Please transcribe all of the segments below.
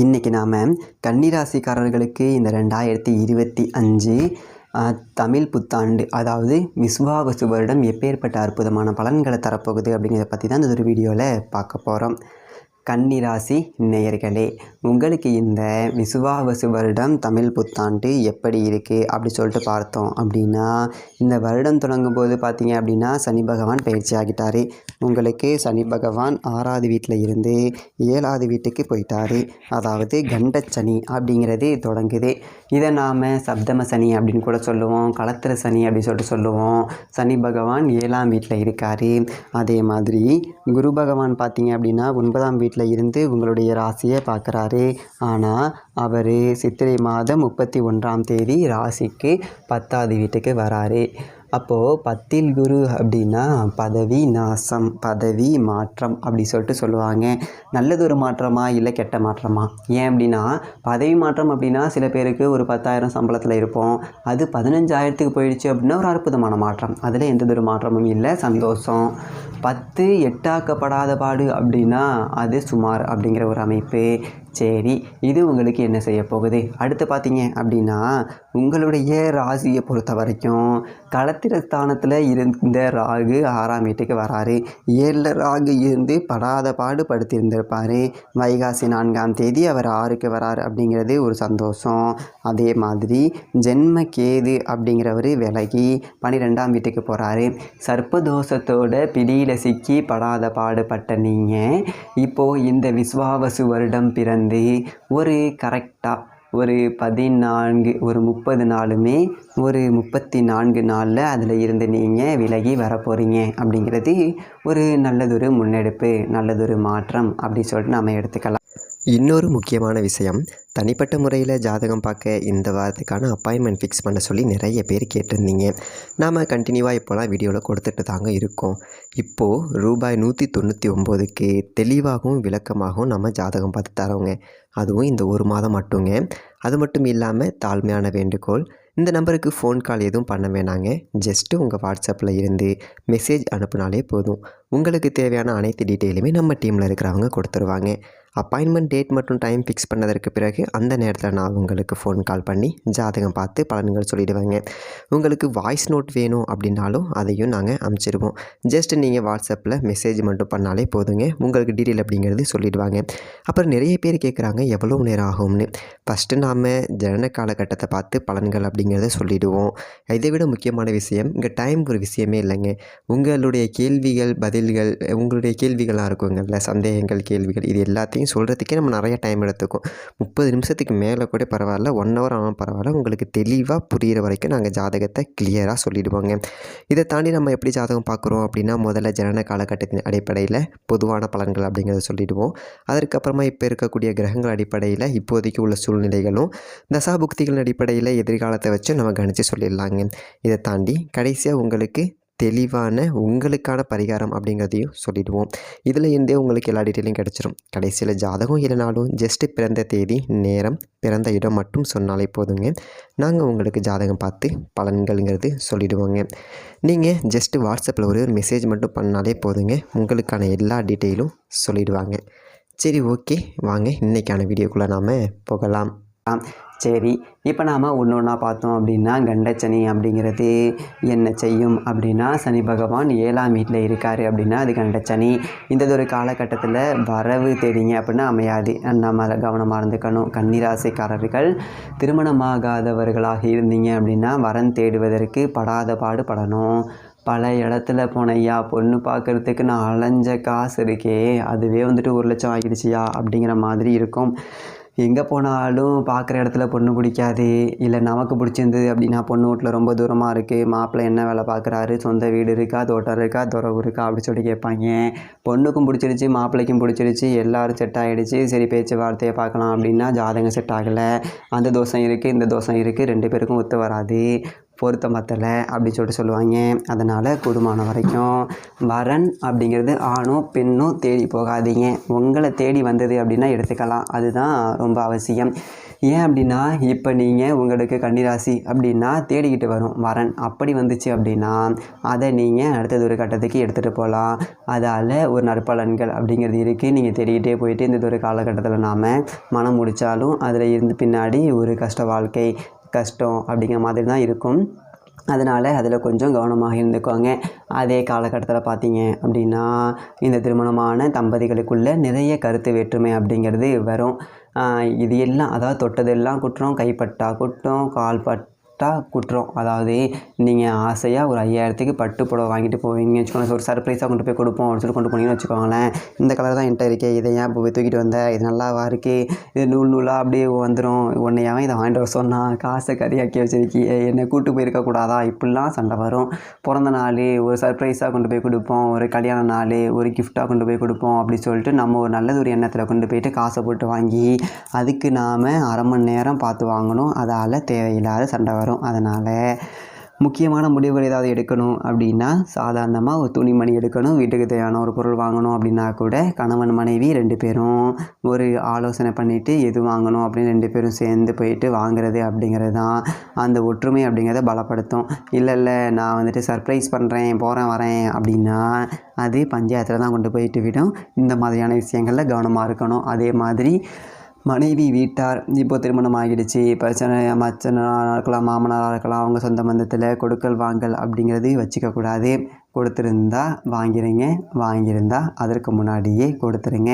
இன்றைக்கி நாம் கன்னிராசிக்காரர்களுக்கு இந்த 2025 தமிழ் புத்தாண்டு, அதாவது விசுவாவசு வருடம் எப்பேற்பட்ட அற்புதமான பலன்களை தரப்போகுது அப்படிங்கிறத பற்றி தான் இந்த ஒரு வீடியோவில் பார்க்க போகிறோம். கன்னிராசி நேயர்களே, உங்களுக்கு இந்த விசுவாவசு வருடம் தமிழ் புத்தாண்டு எப்படி இருக்குது அப்படி சொல்லிட்டு பார்த்தோம் அப்படின்னா, இந்த வருடம் தொடங்கும் போது பார்த்தீங்க அப்படின்னா சனி பகவான் பயிற்சி ஆகிட்டார். உங்களுக்கு சனி பகவான் 6வது வீட்டில் இருந்து 7வது வீட்டுக்கு போயிட்டார். அதாவது கண்டச்சனி அப்படிங்கிறது தொடங்குது. இதை நாம் சப்தம சனி அப்படின்னு கூட சொல்லுவோம், களத்திர சனி அப்படின்னு சொல்லிட்டு சொல்லுவோம். சனி பகவான் 7ஆம் வீட்டில் இருக்கார். அதே மாதிரி குரு பகவான் பார்த்தீங்க அப்படின்னா 9ஆம் வீட்டில் இருந்து உங்களுடைய ராசியை பார்க்குறாரு. ஆனால் அவர் சித்திரை மாதம் 31ஆம் தேதி ராசிக்கு 10வது வீட்டுக்கு வராரு. அப்போது 10ல் குரு அப்படின்னா பதவி நாசம், பதவி மாற்றம் அப்படி சொல்லிட்டு சொல்லுவாங்க. நல்லது ஒரு மாற்றமா இல்லை கெட்ட மாற்றமா? ஏன் அப்படின்னா பதவி மாற்றம் அப்படின்னா சில பேருக்கு ஒரு 10,000 சம்பளத்தில் இருப்போம், அது 15,000க்கு போயிடுச்சு அப்படின்னா ஒரு அற்புதமான மாற்றம், அதில் எந்த ஒரு மாற்றமும் இல்லை, சந்தோஷம். 10 எட்டாக்கப்படாத பாடு அப்படின்னா அது சுமார் அப்படிங்கிற ஒரு அமைப்பு. சரி, இது உங்களுக்கு என்ன செய்ய போகுது? அடுத்து பார்த்தீங்க அப்படின்னா உங்களுடைய ராசியை பொறுத்த வரைக்கும் களத்திர ஸ்தானத்தில் இருந்த ராகு 6ஆம் வீட்டுக்கு வராரு. 7ல் ராகு இருந்து படாத பாடு படுத்திருந்திருப்பார். வைகாசி 4ஆம் தேதி அவர் 6க்கு வராரு அப்படிங்கிறது ஒரு சந்தோஷம். அதே மாதிரி ஜென்ம கேது அப்படிங்கிறவர் விலகி 12ஆம் வீட்டுக்கு போகிறாரு. சர்ப்பதோஷத்தோட பிடியில் சிக்கி படாத பாடுபட்ட நீங்கள் இப்போது இந்த விஸ்வாவசு வருடம் பிறந்து ஒரு கரெக்டாக ஒரு 30 நாளுமே ஒரு 34 நாளில் அதில் இருந்து நீங்கள் விலகி வர போகிறீங்க அப்படிங்கிறது ஒரு நல்லதொரு முன்னெடுப்பு, நல்லதொரு மாற்றம் அப்படி சொல்லிட்டு நம்ம எடுத்துக்கலாம். இன்னொரு முக்கியமான விஷயம், தனிப்பட்ட முறையில் ஜாதகம் பார்க்க இந்த வாரத்துக்கான அப்பாயின்மெண்ட் ஃபிக்ஸ் பண்ண சொல்லி நிறைய பேர் கேட்டிருந்தீங்க. நாம் கண்டினியூவாக இப்போலாம் வீடியோவில் கொடுத்துட்டு தாங்க இருக்கோம். இப்போது ரூபாய் 199க்கு தெளிவாகவும் விளக்கமாகவும் நம்ம ஜாதகம் பார்த்து தரோங்க. அதுவும் இந்த ஒரு மாதம் மட்டுங்க. அது மட்டும் இல்லாமல் தாழ்மையான வேண்டுகோள், இந்த நம்பருக்கு ஃபோன் கால் எதுவும் பண்ண வேணாங்க. ஜஸ்ட்டு உங்கள் வாட்ஸ்அப்பில் இருந்து மெசேஜ் அனுப்புனாலே போதும். உங்களுக்கு தேவையான அனைத்து டீட்டெயிலுமே நம்ம டீமில் இருக்கிறவங்க கொடுத்துருவாங்க. அப்பாயின்மெண்ட் டேட் மற்றும் டைம் ஃபிக்ஸ் பண்ணதற்கு பிறகு அந்த நேரத்தில் நான் உங்களுக்கு ஃபோன் கால் பண்ணி ஜாதகம் பார்த்து பலன்கள் சொல்லிவிடுவேங்க. உங்களுக்கு வாய்ஸ் நோட் வேணும் அப்படின்னாலும் அதையும் நாங்கள் அனுப்பிச்சிடுவோம். ஜஸ்ட் நீங்கள் வாட்ஸ்அப்பில் மெசேஜ் மட்டும் பண்ணாலே போதுங்க, உங்களுக்கு டீட்டெயில் அப்படிங்கிறது சொல்லிவிடுவாங்க. அப்புறம் நிறைய பேர் கேட்குறாங்க எவ்வளோ நேரம் ஆகும்னு. ஃபஸ்ட்டு நாம் ஜனன காலகட்டத்தை பார்த்து பலன்கள் அப்படிங்கிறத சொல்லிவிடுவோம். இதை விட முக்கியமான விஷயம், இங்கே டைம் ஒரு விஷயமே இல்லைங்க. உங்களுடைய கேள்விகள் பதில்கள், உங்களுடைய கேள்விகளாக இருக்குங்கள்ல, சந்தேகங்கள் கேள்விகள், இது எல்லாத்தையும் சொல்கிறதுக்கே நம்ம நிறைய டைம் எடுத்துக்கும். 30 நிமிஷத்துக்கு மேலே கூட பரவாயில்ல, 1 ஹவர் ஆனாலும் பரவாயில்ல, உங்களுக்கு தெளிவாக புரிகிற வரைக்கும் நாங்கள் ஜாதகத்தை கிளியராக சொல்லிவிடுவோங்க. இதை தாண்டி நம்ம எப்படி ஜாதகம் பார்க்குறோம் அப்படின்னா, முதல்ல ஜனன காலகட்டத்தின் அடிப்படையில் பொதுவான பலன்கள் அப்படிங்கிறத சொல்லிவிடுவோம். அதற்கப்புறமா இப்போ இருக்கக்கூடிய கிரகங்கள் அடிப்படையில் இப்போதைக்கு உள்ள சூழ்நிலைகளும் தசாபுக்திகளின் அடிப்படையில் எதிர்காலத்தை வச்சு நம்ம கணித்து சொல்லிடலாங்க. இதை தாண்டி கடைசியாக உங்களுக்கு தெளிவான உங்களுக்கான பரிகாரம் அப்படிங்கிறதையும் சொல்லிவிடுவோம். இதில் இருந்தே உங்களுக்கு எல்லா டீட்டெயிலும் கிடச்சிரும். கடைசியில் ஜாதகம் இல்லைனாலும் ஜஸ்ட்டு பிறந்த தேதி, நேரம், பிறந்த இடம் மட்டும் சொன்னாலே போதுங்க. நாங்கள் உங்களுக்கு ஜாதகம் பார்த்து பலன்கள்ங்கிறது சொல்லிவிடுவோங்க. நீங்கள் ஜஸ்ட்டு வாட்ஸ்அப்பில் ஒரு மெசேஜ் மட்டும் பண்ணாலே போதுங்க, உங்களுக்கான எல்லா டீட்டெயிலும் சொல்லிவிடுவாங்க. சரி, ஓகே, வாங்க இன்றைக்கான வீடியோக்குள்ளே நாம் போகலாம். சரி, இப்போ நாம் ஒன்று ஒன்றா பார்த்தோம் அப்படின்னா, கண்டச்சனி அப்படிங்கிறது என்ன செய்யும் அப்படின்னா, சனி பகவான் 7ஆம் வீட்டில் இருக்கார் அப்படின்னா அது கண்டச்சனி. இந்த ஒரு காலகட்டத்தில் வரவு தெரியுங்க அப்படின்னா அமையாது, நம்ம அதை கவனமாக இருந்துக்கணும். கன்னிராசிக்காரர்கள் திருமணமாகாதவர்களாக இருந்தீங்க அப்படின்னா வரன் தேடுவதற்கு படாத பாடு படணும். பல இடத்துல போனையா பொண்ணு பார்க்குறதுக்கு நான் அலைஞ்ச காசு இருக்கே, அதுவே வந்துட்டு 1 லட்சம் ஆகிடுச்சியா அப்படிங்கிற மாதிரி இருக்கும். எங்கே போனாலும் பார்க்குற இடத்துல பொண்ணு பிடிக்காது, இல்லை நமக்கு பிடிச்சிருந்தது அப்படின்னா பொண்ணு வீட்டில் ரொம்ப தூரமாக இருக்குது, மாப்பிள்ளை என்ன வேலை பார்க்குறாரு, சொந்த வீடு இருக்கா, தோட்டம் இருக்கா, துறவு இருக்கா அப்படி சொல்லி கேட்பாங்க. பொண்ணுக்கும் பிடிச்சிருச்சு, மாப்பிள்ளைக்கும் பிடிச்சிருச்சு, எல்லோரும் செட் ஆகிடுச்சு. சரி, பேச்சுவார்த்தையை பார்க்கலாம் அப்படின்னா ஜாதகம் செட் ஆகலை, அந்த தோஷம் இருக்குது, இந்த தோஷம் இருக்குது, 2 பேருக்கும் ஒத்து வராது. பொருத்தம் பத்தலை அப்படின்னு சொல்லிட்டு சொல்லுவாங்க. அதனால் கூடுமான வரைக்கும் வரன் அப்படிங்கிறது ஆணோ பெண்ணோ தேடி போகாதீங்க. உங்களை தேடி வந்தது அப்படின்னா எடுத்துக்கலாம். அதுதான் ரொம்ப அவசியம். ஏன் அப்படின்னா இப்போ நீங்கள் உங்களுக்கு கன்னிராசி அப்படின்னா தேடிக்கிட்டு வரும் வரன் அப்படி வந்துச்சு அப்படின்னா அதை நீங்கள் அடுத்தது ஒரு கட்டத்துக்கு எடுத்துகிட்டு போகலாம். அதால் ஒரு நற்பலன்கள் அப்படிங்கிறது இருக்குது. நீங்கள் தேடிக்கிட்டே போயிட்டு இந்த ஒரு காலகட்டத்தில் நாம் மனம் முடித்தாலும் அதில் இருந்து பின்னாடி ஒரு கஷ்ட வாழ்க்கை கஷ்டம் அப்படிங்கிற மாதிரி தான் இருக்கும். அதனால் அதில் கொஞ்சம் கவனமாக இருந்துக்கோங்க. அதே காலகட்டத்தில் பார்த்தீங்க அப்படின்னா இந்த திருமணமான தம்பதிகளுக்குள்ளே நிறைய கருத்து வேற்றுமை அப்படிங்கிறது வரும். இது எல்லாம் அதாவது தொட்டதெல்லாம் குற்றம், கைப்பட்டா குற்றம், கால்பட்டா குற்றம். அதாவது நீங்கள் ஆசையாக ஒரு 5000க்கு பட்டு புடவை வாங்கிட்டு போவீங்கன்னு வச்சுக்கோங்களேன். ஒரு சர்ப்ரைஸாக கொண்டு போய் கொடுப்போம் அப்படின்னு சொல்லி கொண்டு போனீங்கன்னு வச்சுக்கோங்களேன். இந்த கலர் தான் என்கிட்ட இருக்கே, இதை ஏன் இப்போ தூக்கிட்டு வந்த, இது நல்லாவா இருக்குது, இது நூலாக அப்படியே வந்துடும், உன்னையாவே இதை வாங்கிட்டு வர சொன்னால் காசை கறியாக்கி வச்சிருக்கி, என்னை கூட்டு போயிருக்கக்கூடாதா, இப்படிலாம் சண்டை வரும். பிறந்த நாள் ஒரு சர்ப்ரைஸாக கொண்டு போய் கொடுப்போம், ஒரு கல்யாண நாள் ஒரு கிஃப்டாக கொண்டு போய் கொடுப்போம் அப்படி சொல்லிட்டு நம்ம ஒரு நல்லது ஒரு எண்ணத்தில் கொண்டு போயிட்டு காசை போட்டு வாங்கி அதுக்கு நாம் அரை மணி நேரம் பார்த்து வாங்கணும். அதால் தேவையில்லாத சண்டை வரும். அதனால் முக்கியமான முடிவுகள் ஏதாவது எடுக்கணும் அப்படின்னா சாதாரணமாக ஒரு துணிமணி எடுக்கணும், வீட்டுக்கு தேவையான ஒரு பொருள் வாங்கணும் அப்படின்னா கூட கணவன் மனைவி 2 பேரும் ஒரு ஆலோசனை பண்ணிவிட்டு எது வாங்கணும் அப்படின்னு 2 பேரும் சேர்ந்து போயிட்டு வாங்குறது அப்படிங்கிறது தான் அந்த ஒற்றுமை அப்படிங்கிறத பலப்படுத்தும். இல்லை நான் வந்துட்டு சர்ப்ரைஸ் பண்ணுறேன் போகிறேன் வரேன் அப்படின்னா அது பஞ்சாயத்தில் தான் கொண்டு போயிட்டு விடும். இந்த மாதிரியான விஷயங்களில் கவனமாக இருக்கணும். அதே மாதிரி மனைவி வீட்டார் இப்போ திருமணம் ஆகிடுச்சு, பிரச்சனை மச்சனாக இருக்கலாம், மாமனாராக இருக்கலாம், அவங்க சொந்த பந்தத்தில் கொடுக்கல் வாங்கல் அப்படிங்கிறது வச்சுக்கக்கூடாது. கொடுத்துருந்தா வாங்கியிருந்தா அதற்கு முன்னாடியே கொடுத்துருங்க.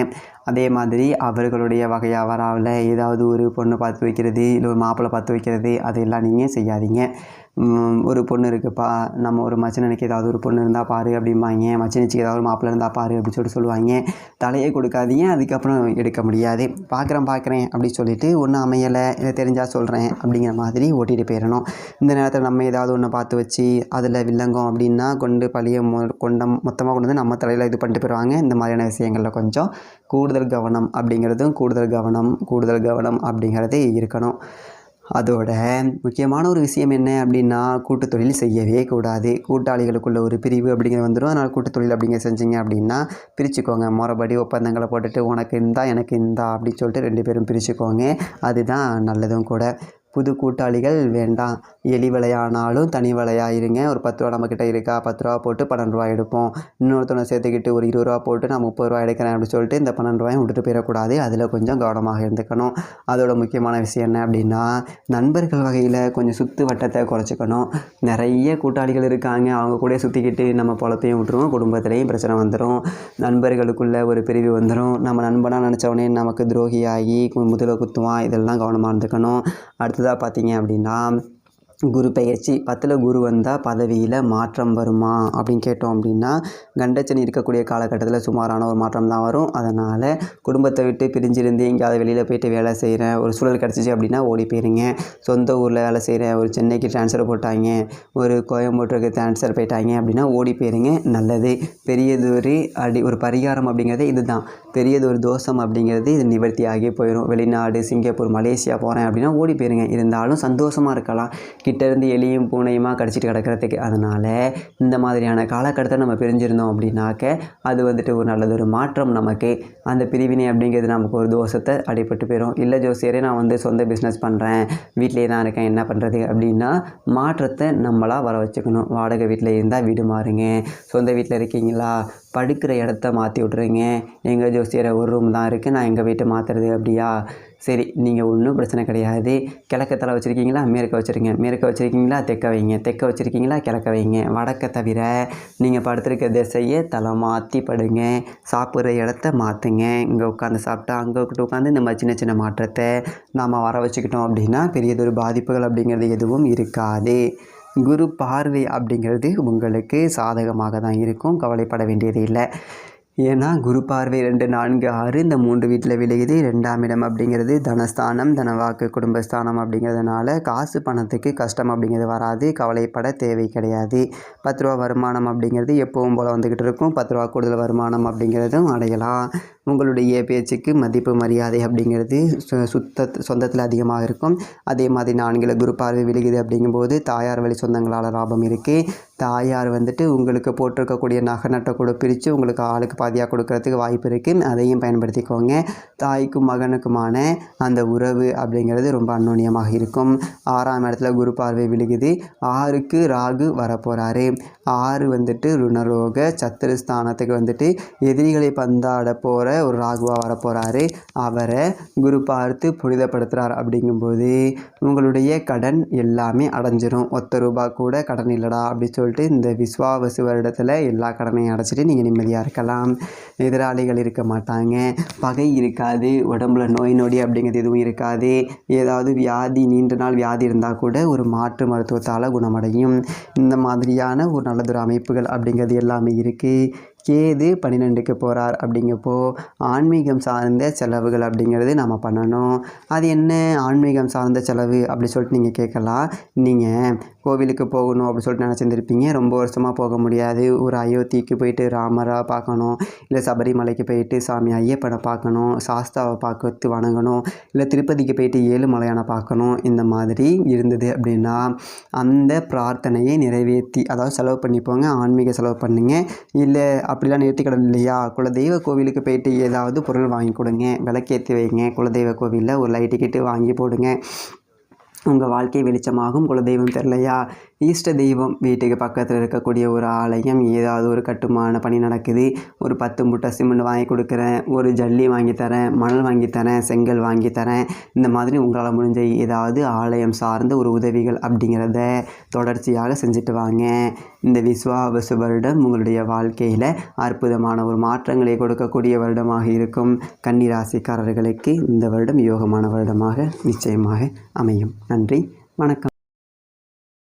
அதே மாதிரி அவர்களுடைய வகையாக வராவில் ஏதாவது ஒரு பொண்ணு பார்த்து வைக்கிறது, இல்லை ஒரு மாப்பிள்ளை பார்த்து வைக்கிறது, அதெல்லாம் நீங்கள் செய்யாதீங்க. ஒரு பொண்ணு இருக்குப்பா, நம்ம ஒரு மச்சனனுக்கு ஏதாவது ஒரு பொண்ணு இருந்தால் பாரு அப்படிம்பாங்க, மச்சனிச்சிக்கு ஏதாவது ஒரு மாப்பிள்ளை இருந்தால் பாரு அப்படின்னு சொல்லிட்டு சொல்லுவாங்க. தலையே கொடுக்காதீங்க, அதுக்கப்புறம் எடுக்க முடியாது. பார்க்குறேன் அப்படி சொல்லிவிட்டு ஒன்றும் அமையலை, இதை தெரிஞ்சால் சொல்கிறேன் அப்படிங்கிற மாதிரி ஓட்டிகிட்டு போயிடணும். இந்த நேரத்தில் நம்ம ஏதாவது ஒன்று பார்த்து வச்சு அதில் வில்லங்கம் அப்படின்னா கொண்டு பழிய மொத்தமாக கொண்டு வந்து நம்ம தலையில் இது பண்ணிட்டு போயிடுவாங்க. இந்த மாதிரியான விஷயங்களில் கொஞ்சம் கூடுதல் கவனம் அப்படிங்கிறதும் கூடுதல் கவனம் அப்படிங்கிறதே இருக்கணும். அதோட முக்கியமான ஒரு விஷயம் என்ன அப்படின்னா கூட்டு தொழில் செய்யவே கூடாது. கூட்டாளிகளுக்குள்ள ஒரு பிரிவு அப்படிங்கிறது வந்துடும். அதனால் கூட்டு தொழில் அப்படிங்கிற செஞ்சீங்க அப்படின்னா பிரிச்சுக்கோங்க. முறைப்படி ஒப்பந்தங்களை போட்டுட்டு உனக்கு இந்தா எனக்கு இந்தா அப்படின்னு சொல்லிட்டு 2 பேரும் பிரிச்சுக்கோங்க. அதுதான் நல்லதும் கூட. புது கூட்டாளிகள் வேண்டாம். எலி விலையானாலும் தனி விலையாக இருங்க. ஒரு 10 ரூபா நம்மக்கிட்ட இருக்கா, 10 ரூபா போட்டு 12 ரூபா எடுப்போம். இன்னொருத்தவனை சேர்த்துக்கிட்டு ஒரு 20 ரூபா போட்டு நான் 30 ரூபா எடுக்கிறேன் அப்படின்னு சொல்லிட்டு இந்த 12 ரூபாயும் விட்டுட்டு போயிடக்கூடாது. அதில் கொஞ்சம் கவனமாக இருந்துக்கணும். அதோட முக்கியமான விஷயம் என்ன அப்படின்னா நண்பர்கள் வகையில் கொஞ்சம் சுற்று வட்டத்தை குறைச்சிக்கணும். நிறைய கூட்டாளிகள் இருக்காங்க, அவங்க கூட சுற்றிக்கிட்டு நம்ம பொழப்பையும் விட்டுருவோம், குடும்பத்துலேயும் பிரச்சனை வந்துடும், நண்பர்களுக்குள்ளே ஒரு பிரிவு வந்துடும். நம்ம நண்பனாக நினச்சவனே நமக்கு துரோகியாகி முதல குத்துவான். இதெல்லாம் கவனமாக இருந்துக்கணும். அடுத்ததாக பார்த்தீங்க அப்படின்னா குரு பெயர்ச்சி 10ல் குரு வந்தால் பதவியில் மாற்றம் வருமா அப்படின்னு கேட்டோம் அப்படின்னா கண்டச்சனி இருக்கக்கூடிய காலகட்டத்தில் சுமாரான ஒரு மாற்றம் தான் வரும். அதனால் குடும்பத்தை விட்டு பிரிஞ்சிருந்து எங்கேயாவது வெளியில் போய்ட்டு வேலை செய்கிறேன் ஒரு சூழல் கிடச்சிச்சு அப்படின்னா ஓடி போயிருங்க. சொந்த ஊரில் வேலை செய்கிறேன், ஒரு சென்னைக்கு ட்ரான்ஸ்ஃபர் போட்டாங்க, ஒரு கோயம்புத்தூருக்கு ட்ரான்ஸ்ஃபர் போயிட்டாங்க அப்படின்னா ஓடி போயிருங்க, நல்லது. பெரியதொரு ஒரு பரிகாரம் அப்படிங்கிறது இதுதான். பெரியதொரு தோஷம் அப்படிங்கிறது இது நிவர்த்தி ஆகி போயிடும். வெளிநாடு, சிங்கப்பூர், மலேசியா போகிறேன் அப்படின்னா ஓடி போயிருங்க. இருந்தாலும் சந்தோஷமாக இருக்கலாம், கிட்டேருந்து எலியும் பூனையுமா கடிச்சிட்டு கிடக்கிறதுக்கு. அதனால் இந்த மாதிரியான காலகட்டத்தை நம்ம பிரிஞ்சிருந்தோம் அப்படின்னாக்க அது வந்துட்டு ஒரு நல்லதொரு மாற்றம் நமக்கு. அந்த பிரிவினை அப்படிங்கிறது நமக்கு ஒரு தோஷத்தை அடிபட்டு போயிடும். இல்லை ஜோசியரே நான் வந்து சொந்த பிஸ்னஸ் பண்ணுறேன், வீட்டிலே தான் இருக்கேன், என்ன பண்ணுறது அப்படின்னா மாற்றத்தை நம்மளாக வர வச்சுக்கணும். வாடகை வீட்டில் இருந்தால் வீடு மாறுங்க. சொந்த வீட்டில் இருக்கீங்களா, படுக்கிற இடத்த மாற்றி விட்ருங்க. எங்கள் ஜோசியரை ஒரு ரூம் தான் இருக்குது, நான் எங்கள் வீட்டை மாற்றுறது அப்படியா, சரி நீங்கள் ஒன்றும் பிரச்சனை கிடையாது. கிழக்க தலை வச்சுருக்கீங்களா, மேற்க வச்சுருங்க. மேற்க வச்சுருக்கீங்களா, தெற்க வைங்க. தெற்க வச்சுருக்கீங்களா, கிழக்க வைங்க. வடக்க தவிர நீங்கள் படுத்துருக்க திசையை தலை மாற்றி படுங்க. சாப்பிட்ற இடத்த மாற்றுங்க. இங்கே உட்காந்து சாப்பிட்டா அங்கே உட்காந்து இந்த மாதிரி சின்ன சின்ன மாற்றத்தை நாம் வர வச்சுக்கிட்டோம் அப்படின்னா பெரியதொரு பாதிப்புகள் அப்படிங்கிறது எதுவும் இருக்காது. குரு பார்வை அப்படிங்கிறது உங்களுக்கு சாதகமாக தான் இருக்கும், கவலைப்பட வேண்டியது இல்லை. ஏன்னா குரு பார்வை 2, 4, 6 இந்த 3 வீட்டில் விளையுது. 2ஆம் இடம் அப்படிங்கிறது தனஸ்தானம், தனவாக்கு, குடும்பஸ்தானம் அப்படிங்கிறதுனால காசு பணத்துக்கு கஷ்டம் அப்படிங்கிறது வராது, கவலைப்பட தேவை கிடையாது. 10 ரூபா வருமானம் அப்படிங்கிறது எப்பவும் போல் வந்துக்கிட்டு இருக்கும். 10 ரூபா கூடுதல் வருமானம் அப்படிங்கிறதும் அடையலாம். உங்களுடைய பேச்சுக்கு மதிப்பு மரியாதை அப்படிங்கிறது சொந்தத்தில் அதிகமாக இருக்கும். அதே மாதிரி 4 குரு பார்வை விழுகுது அப்படிங்கும்போது தாயார் வழி சொந்தங்களால் லாபம் இருக்குது. தாயார் வந்துட்டு உங்களுக்கு போட்டிருக்கக்கூடிய நகை நட்டை கூட பிரித்து உங்களுக்கு ஆளுக்கு பாதியாக கொடுக்கறதுக்கு வாய்ப்பு இருக்குது. அதையும் பயன்படுத்திக்கோங்க. தாய்க்கும் மகனுக்குமான அந்த உறவு அப்படிங்கிறது ரொம்ப அந்யோன்யமாக இருக்கும். 6ஆம் இடத்துல குரு பார்வை விழுகுது. 6க்கு ராகு வரப்போகிறாரு. 6 வந்துட்டு ருணரோக சத்துருஸ்தானத்துக்கு வந்துட்டு எதிரிகளை பந்தாட போகிற ஒரு ராகுவாக வரப்போகிறாரு. அவரை குரு பார்த்து புனிதப்படுத்துகிறார். அப்படிங்கும்போது உங்களுடைய கடன் எல்லாமே அடைஞ்சிரும். ₹1 கூட கடன் இல்லைடா அப்படி சொல்லிட்டு இந்த விஸ்வாவசு வருடத்தில் எல்லா கடனையும் அடைச்சிட்டு நீங்கள் நிம்மதியாக இருக்கலாம். எதிராளிகள் இருக்க மாட்டாங்க. பகை இருக்காது. உடம்புல நோய் நொடி அப்படிங்கிறது எதுவும் இருக்காது. ஏதாவது வியாதி நீண்ட நாள் வியாதி இருந்தால் கூட ஒரு மாற்று மருத்துவத்தால் குணமடையும். இந்த மாதிரியான ஒரு நல்லதொரு அமைப்புகள் அப்படிங்கிறது எல்லாமே இருக்குது. கேது 12க்கு போகிறார். அப்படிங்கப்போ ஆன்மீகம் சார்ந்த செலவுகள் அப்படிங்கிறது நம்ம பண்ணணும். அது என்ன ஆன்மீகம் சார்ந்த செலவு அப்படி சொல்லிட்டு நீங்கள் கேட்கலாம். நீங்கள் கோவிலுக்கு போகணும் அப்படி சொல்லிட்டு நினச்சிருந்துருப்பீங்க. ரொம்ப வருஷமாக போக முடியாது. ஒரு அயோத்திக்கு போயிட்டு ராமராக பார்க்கணும், இல்லை சபரிமலைக்கு போயிட்டு சாமி ஐயப்பனை பார்க்கணும், சாஸ்தாவை பார்த்து வணங்கணும், இல்லை திருப்பதிக்கு போயிட்டு ஏழுமலையானை பார்க்கணும். இந்த மாதிரி இருந்தது அப்படின்னா அந்த பிரார்த்தனையை நிறைவேற்றி அதாவது செலவு பண்ணிப்போங்க. ஆன்மீக செலவு பண்ணுங்க. இல்லை அப்படிலாம் நேர்த்திக்கடன் இல்லையா, குலதெய்வ கோவிலுக்கு போயிட்டு ஏதாவது பொருள் வாங்கி கொடுங்க. விளக்கேற்றி வைங்க. குலதெய்வ கோவிலில் ஒரு லைட்டு கிட்டு வாங்கி போடுங்க. உங்கள் வாழ்க்கை வெளிச்சமாகும். குலதெய்வம் தெரியலையா, ஈஷ்ட தெய்வம் வீட்டுக்கு பக்கத்தில் இருக்கக்கூடிய ஒரு ஆலயம், ஏதாவது ஒரு கட்டுமான பணி நடக்குது, ஒரு 10 மூட்டை சிமெண்ட் வாங்கி கொடுக்குறேன், ஒரு ஜல்லி வாங்கி தரேன், மணல் வாங்கி தரேன், செங்கல் வாங்கி தரேன். இந்த மாதிரி உங்களால் முடிஞ்ச ஏதாவது ஆலயம் சார்ந்த ஒரு உதவிகள் அப்படிங்கிறத தொடர்ச்சியாக செஞ்சுட்டு வாங்க. இந்த விஸ்வாவசு வருடம் உங்களுடைய வாழ்க்கையில் அற்புதமான ஒரு மாற்றங்களை கொடுக்கக்கூடிய வருடமாக இருக்கும். கன்னி ராசிக்காரர்களுக்கு இந்த வருடம் யோகமான வருடமாக நிச்சயமாக அமையும். நன்றி, வணக்கம்.